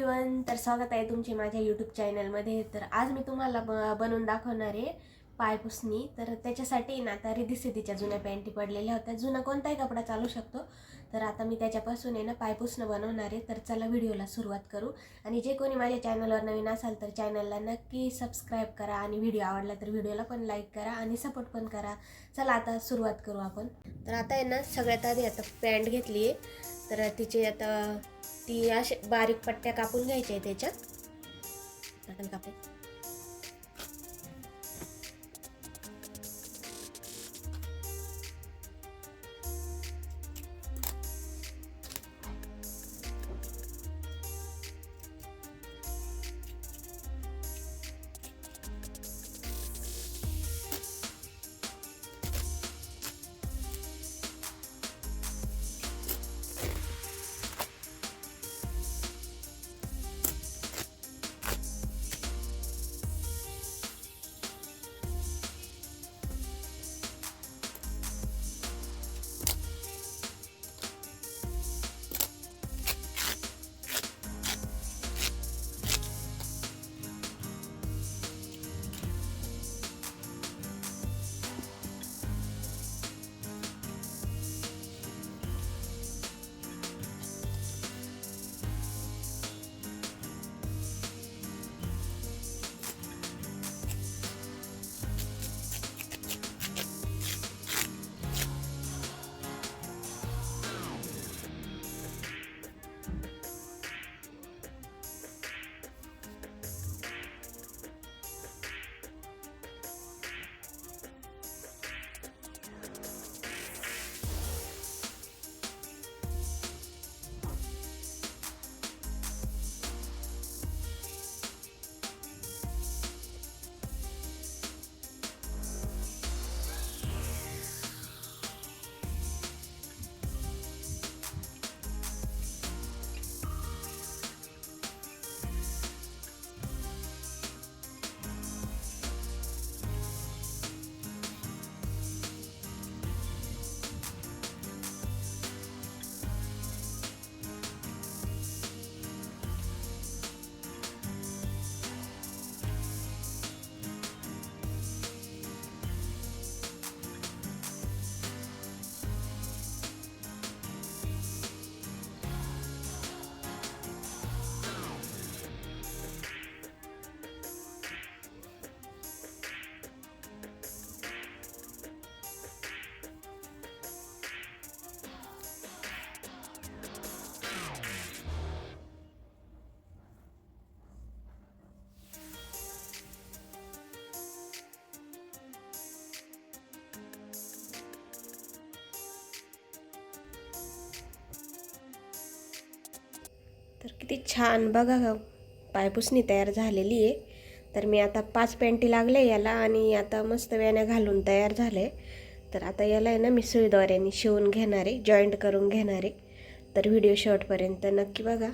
Everyone, तर स्वागत आहे तुमचे माझ्या यूट्यूब चॅनलमध्ये। तर आज मी तुम्हाला बनवून दाखवणार आहे पायपुसणी। तर त्याच्यासाठी ना आता रिधिसिद्धीच्या जुन्या पॅन्टी पडलेल्या होत्या। जुना कोणताही कपडा चालू शकतो। तर आता मी त्याच्यापासून आहे ना पायपुसणं बनवणार आहे। तर चला व्हिडिओला सुरुवात करू। आणि जे कोणी माझ्या चॅनलवर नवीन असाल तर चॅनलला नक्की सबस्क्राईब करा आणि व्हिडिओ आवडला तर व्हिडिओला पण लाईक करा आणि सपोर्ट पण करा। चला आता सुरुवात करू आपण। तर आता आहे ना सगळ्यात आधी आता पॅन्ट घेतली आहे। तर तिचे आता ती अशा बारीक पट्ट्या कापून घ्यायच्या आहे त्याच्यात। आपण कापू। तर किती छान बघा पायपुसणी तयार झालेली आहे। तर मी आता 5 पॅन्टी लागले याला आणि आता मस्त वेण्या घालून तयार झाले। तर आता याला आहे ना मी सुईद्वाऱ्याने शिवून घेणार आहे, जॉईंट करून घेणार आहे। तर व्हिडिओ शेवटपर्यंत नक्की बघा।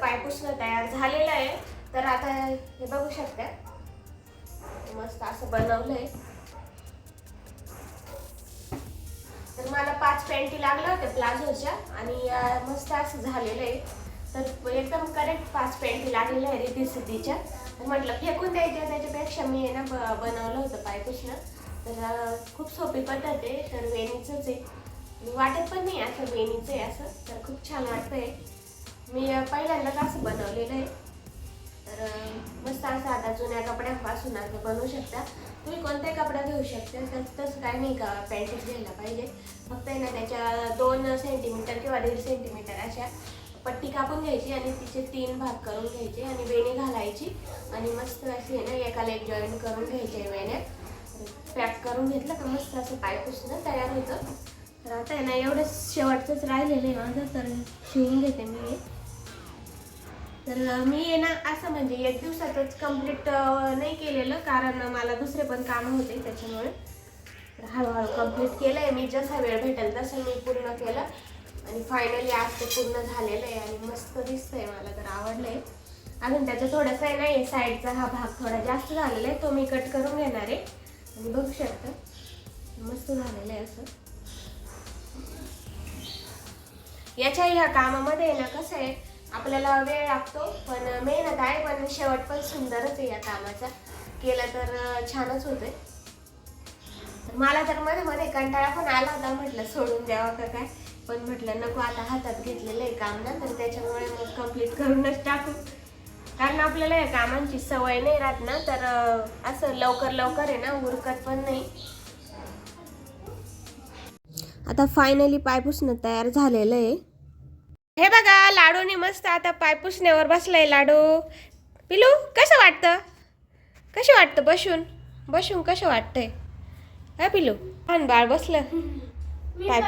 पायपुसणं तयार झालेलं आहे। तर आता हे बघू शकता मस्त असं बनवलंय। तर मला 5 पॅन्टी लागल्या होत्या प्लाझोच्या आणि मस्त असं झालेलं आहे। तर एकदम करेक्ट 5 पॅन्टी लागलेल्या आहे रिधिसिद्धीच्या। म्हटलं फेकून द्यायच्या त्याच्यापेक्षा मी आहे ना बनवलं होतं पायपुसणं। तर खूप सोपी पद्धत आहे। तर वेणीचंच आहे, वाटत पण नाही असं वेणीचं आहे असं। तर खूप छान वाटतंय। मी पहिल्यांदाच असं बनवलेलं आहे। तर मस्त असं आता जुन्या कपड्यांपासून असं बनवू शकता तुम्ही, कोणत्याही कपडा घेऊ शकता। तसं काय नाही का पॅन्टीच घ्यायला पाहिजे। फक्त आहे ना त्याच्या 2 सेंटीमीटर किंवा 1.5 सेंटीमीटर अशा पट्टी कापून घ्यायची आणि तिचे 3 भाग करून घ्यायचे आणि वेणी घालायची आणि मस्त अशी आहे ना एकाला एक जॉईंट करून घ्यायचे वेण्या। पॅक करून घेतलं का मस्त असं पायपुसणं तयार होतं। तर आता आहे ना एवढंच शेवटचंच राहिलेलं आहे माझं, तर शिवून घेते मी। तर मी आहे ना असं म्हणजे एक दिवसातच कंप्लीट नाही केलेलं, कारण मला दुसरे पण काम होते त्याच्यामुळे। हळूहळू कंप्लीट केलंय मी, जसा वेळ भेटेल तसं मी पूर्ण केलं। आणि फायनली आज ते पूर्ण झालेलं आहे आणि मस्त दिसतंय, मला तर आवडलंय. अजून त्याचं थोडंसं आहे ना, साईडचा हा भाग थोडा जास्त झालेला आहे, तो मी कट करून घेणार आहे. आणि बघू शकता मस्त झालेलं आहे असं. याच्या ह्या कामामध्ये ना कसं आहे, आपल्याला वेळ लागतो पण मेहनत आहे, पण शेवट पण सुंदरच आहे या कामाचा. केलं तर छानच होतंय. तर मला तर मध्ये मध्ये कंटाळा पण आला होता, म्हटलं सोडून द्यावा का काय, पण म्हटलं नको, आता हातात घेतलेलं आहे काम ना, तर त्याच्यामुळे मग कम्प्लीट करूनच टाकू. कारण आपल्याला या कामांची सवय नाही राहत ना, तर असं लवकर लवकर आहे ना उरकत पण नाही. आता फायनली पायपुसणं तयार झालेलं आहे. हे बघा, लाडूनी मस्त आता पायपुसण्यावर बसलाय लाडू. पिलू कसं वाटतं, कसं वाटतं बसून बसून कसं वाटतंय? हा पिलू, लहान बाळ बसलं पाय